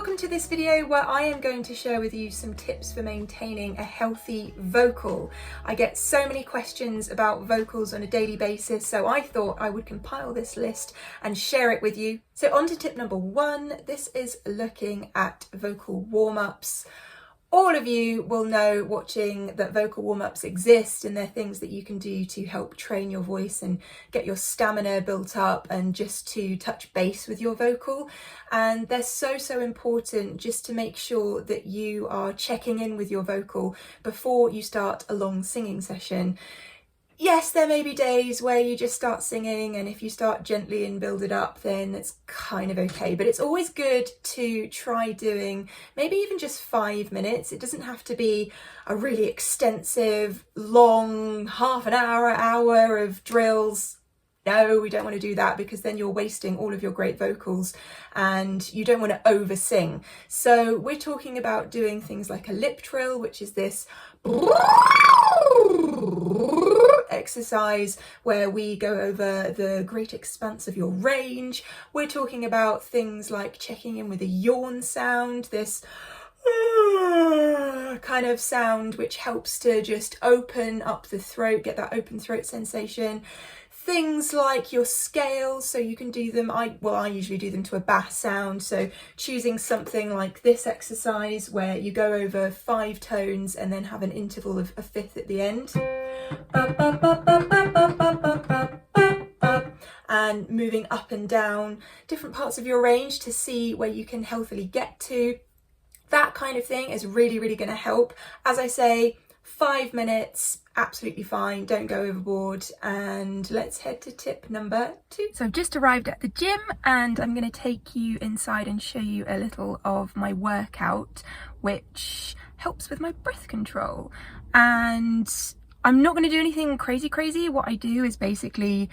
welcome to this video where I am going to share with you some tips for maintaining a healthy vocal. I get so many questions about vocals on a daily basis, so I thought I would compile this list and share it with you. So on to tip number one. This is looking at vocal warm-ups. All of you will know watching that vocal warm-ups exist, and they're things that you can do to help train your voice and get your stamina built up and just to touch base with your vocal. And they're so important just to make sure that you are checking in with your vocal before you start a long singing session. Yes, there may be days where you just start singing, and if you start gently and build it up, then it's kind of okay. But it's always good to try doing maybe even just 5 minutes. It doesn't have to be a really extensive, long, half an hour of drills. No, we don't want to do that, because then you're wasting all of your great vocals and you don't want to over sing. So we're talking about doing things like a lip trill, which is this exercise where we go over the great expanse of your range. We're talking about things like checking in with a yawn sound, this kind of sound which helps to just open up the throat, get that open throat sensation. Things like your scales, so you can do them, I usually do them to a bass sound, so choosing something like this exercise where you go over 5 tones and then have an interval of a fifth at the end. And moving up and down different parts of your range to see where you can healthily get to. That kind of thing is really going to help. As I say, 5 minutes, absolutely fine, don't go overboard. And let's head to tip number 2. So I've just arrived at the gym and I'm going to take you inside and show you a little of my workout, which helps with my breath control. And I'm not going to do anything crazy. What I do is basically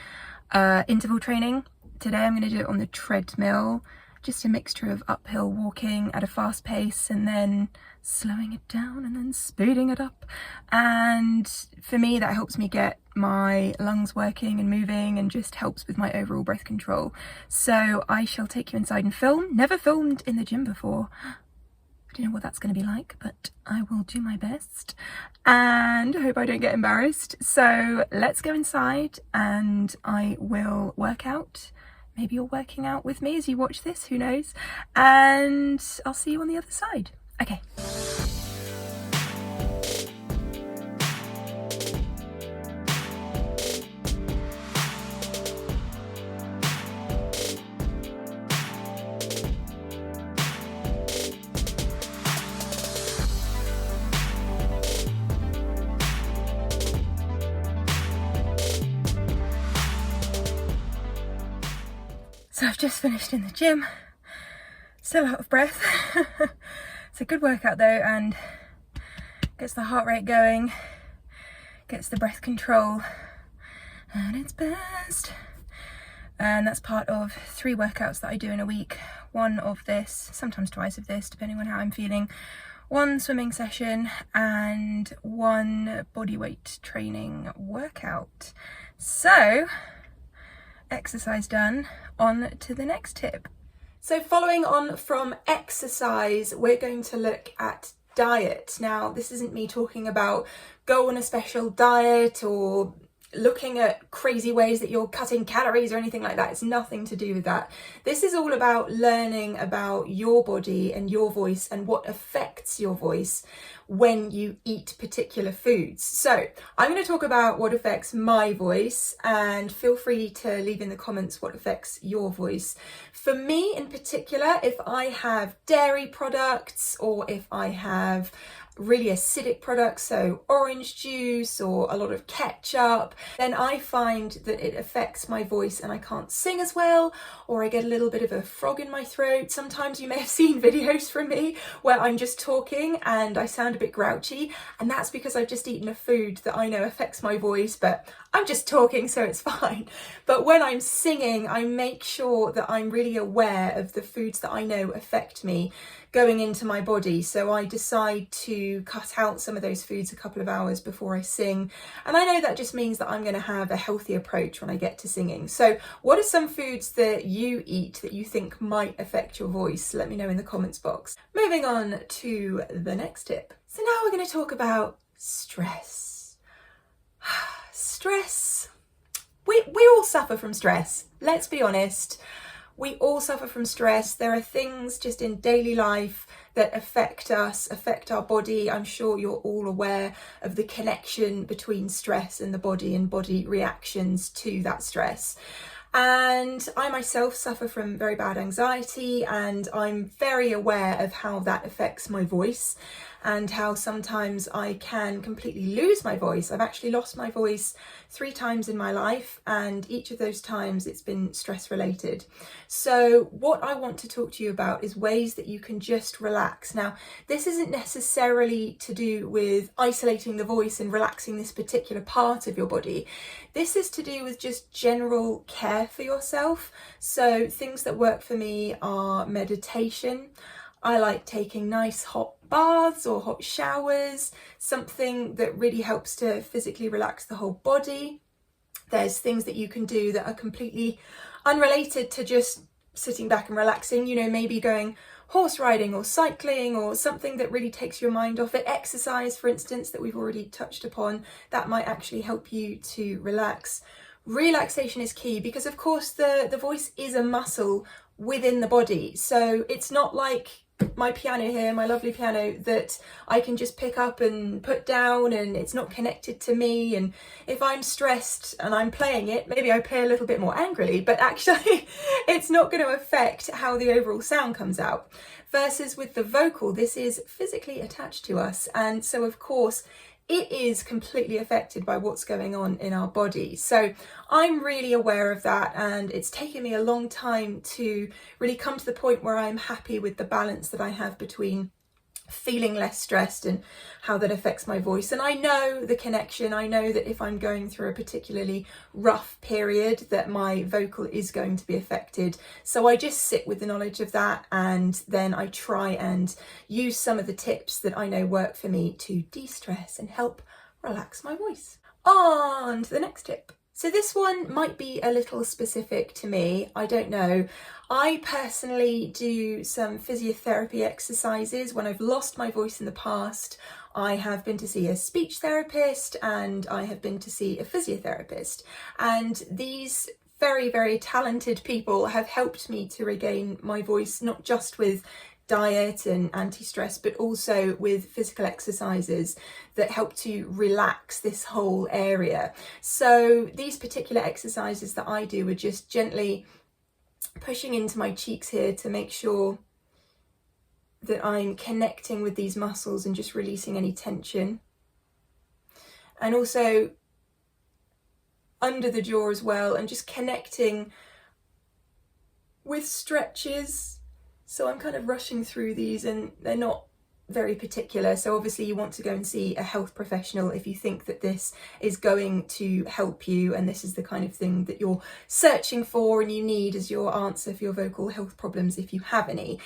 interval training. Today I'm going to do it on the treadmill, just a mixture of uphill walking at a fast pace and then slowing it down and then speeding it up. And for me, that helps me get my lungs working and moving and just helps with my overall breath control. So I shall take you inside and film. Never filmed in the gym before. I don't know what that's going to be like, but I will do my best and I hope I don't get embarrassed. So let's go inside and I will work out. Maybe you're working out with me as you watch this, who knows? And I'll see you on the other side. Okay. So I've just finished in the gym, still out of breath. It's a good workout though, and gets the heart rate going, gets the breath control at its best. And that's part of 3 workouts that I do in a week. 1 of this, sometimes 2 of this, depending on how I'm feeling. 1 swimming session and 1 bodyweight training workout. So, exercise done, on to the next tip. So following on from exercise, we're going to look at diet. Now, this isn't me talking about go on a special diet or looking at crazy ways that you're cutting calories or anything like that. It's nothing to do with that. This is all about learning about your body and your voice and what affects your voice when you eat particular foods. So I'm going to talk about what affects my voice, and feel free to leave in the comments what affects your voice. For me in particular, if I have dairy products or if I have really acidic products, so orange juice or a lot of ketchup, then I find that it affects my voice and I can't sing as well, or I get a little bit of a frog in my throat. Sometimes you may have seen videos from me where I'm just talking and I sound a bit grouchy, and that's because I've just eaten a food that I know affects my voice, but I'm just talking, so it's fine. But when I'm singing, I make sure that I'm really aware of the foods that I know affect me going into my body. So I decide to to cut out some of those foods a couple of hours before I sing. And I know that just means that I'm going to have a healthy approach when I get to singing. So what are some foods that you eat that you think might affect your voice? Let me know in the comments box. Moving on to the next tip. So now we're going to talk about stress. Stress. We all suffer from stress. Let's be honest. We all suffer from stress. There are things just in daily life that affect us, affect our body. I'm sure you're all aware of the connection between stress and the body and body reactions to that stress. And I myself suffer from very bad anxiety, and I'm very aware of how that affects my voice and how sometimes I can completely lose my voice. I've actually lost my voice 3 times in my life, and each of those times it's been stress related. So what I want to talk to you about is ways that you can just relax. Now, this isn't necessarily to do with isolating the voice and relaxing this particular part of your body. This is to do with just general care for yourself. So things that work for me are meditation. I like taking nice hot baths or hot showers, something that really helps to physically relax the whole body. There's things that you can do that are completely unrelated to just sitting back and relaxing, you know, maybe going horse riding or cycling or something that really takes your mind off it. Exercise, for instance, that we've already touched upon, that might actually help you to relax. Relaxation is key because, of course, the voice is a muscle within the body. So it's not like my piano here, my lovely piano, that I can just pick up and put down and it's not connected to me. And if I'm stressed and I'm playing it, maybe I play a little bit more angrily, but actually it's not going to affect how the overall sound comes out. Versus with the vocal, this is physically attached to us. And so, of course, it is completely affected by what's going on in our body. So I'm really aware of that, and it's taken me a long time to really come to the point where I'm happy with the balance that I have between feeling less stressed and how that affects my voice. And I know the connection. I know that if I'm going through a particularly rough period, that my vocal is going to be affected. So I just sit with the knowledge of that, and then I try and use some of the tips that I know work for me to de-stress and help relax my voice. On to the next tip. So this one might be a little specific to me, I don't know. I personally do some physiotherapy exercises. When I've lost my voice in the past, I have been to see a speech therapist and I have been to see a physiotherapist. And these very, very talented people have helped me to regain my voice, not just with diet and anti-stress, but also with physical exercises that help to relax this whole area. So these particular exercises that I do are just gently pushing into my cheeks here to make sure that I'm connecting with these muscles and just releasing any tension. And also under the jaw as well, and just connecting with stretches. So I'm kind of rushing through these and they're not very particular. So obviously you want to go and see a health professional if you think that this is going to help you and this is the kind of thing that you're searching for and you need as your answer for your vocal health problems if you have any.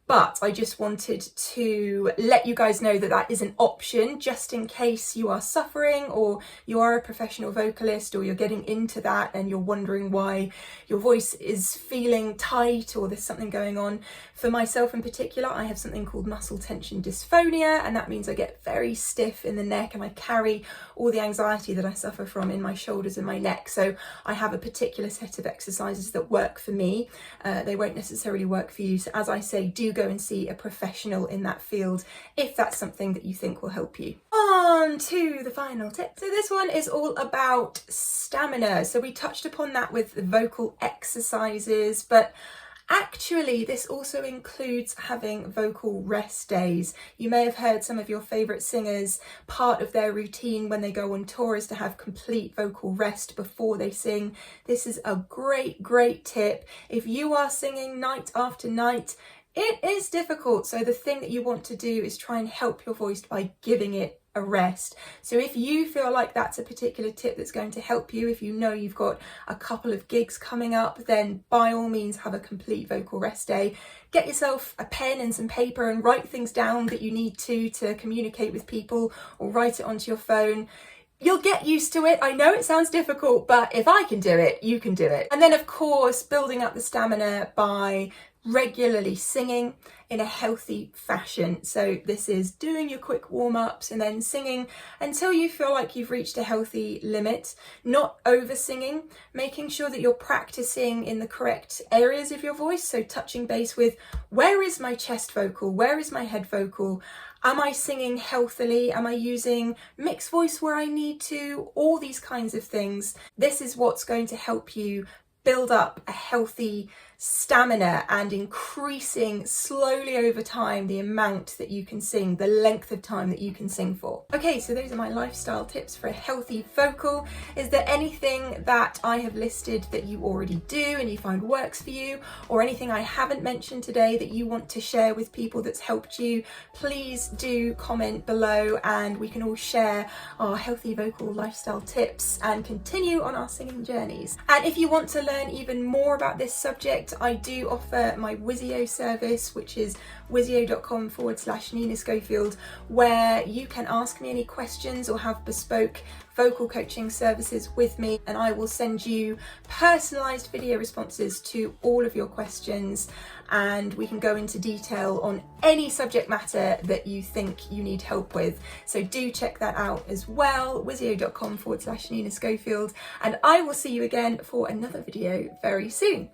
But I just wanted to let you guys know that that is an option just in case you are suffering or you are a professional vocalist or you're getting into that and you're wondering why your voice is feeling tight or there's something going on. For myself in particular, I have something called muscle tension dysphonia, and that means I get very stiff in the neck and I carry all the anxiety that I suffer from in my shoulders and my neck. So I have a particular set of exercises that work for me. They won't necessarily work for you. So as I say, do go and see a professional in that field if that's something that you think will help you. On to the final tip. So this one is all about stamina. So we touched upon that with the vocal exercises, but actually, this also includes having vocal rest days. You may have heard some of your favourite singers, part of their routine when they go on tour is to have complete vocal rest before they sing. This is a great, great tip. If you are singing night after night, It is difficult. So the thing that you want to do is try and help your voice by giving it a rest. So if you feel like that's a particular tip that's going to help you, if you know you've got a couple of gigs coming up, then by all means have a complete vocal rest day. Get yourself a pen and some paper and write things down that you need to communicate with people, or write it onto your phone. You'll get used to it. I know it sounds difficult, but if I can do it, you can do it. And then of course, building up the stamina by regularly singing in a healthy fashion. So this is doing your quick warm-ups and then singing until you feel like you've reached a healthy limit, not over singing, making sure that you're practicing in the correct areas of your voice. So touching base with, where is my chest vocal? Where is my head vocal? Am I singing healthily? Am I using mixed voice where I need to? All these kinds of things. This is what's going to help you build up a healthy stamina and increasing slowly over time the amount that you can sing, the length of time that you can sing for. Okay, so those are my lifestyle tips for a healthy vocal. Is there anything that I have listed that you already do and you find works for you, or anything I haven't mentioned today that you want to share with people that's helped you? Please do comment below and we can all share our healthy vocal lifestyle tips and continue on our singing journeys. And if you want to learn even more about this subject, I do offer my Wisio service, which is wisio.com/Nina Schofield, where you can ask me any questions or have bespoke vocal coaching services with me, and I will send you personalized video responses to all of your questions, and we can go into detail on any subject matter that you think you need help with. So do check that out as well, wisio.com/Nina Schofield, and I will see you again for another video very soon.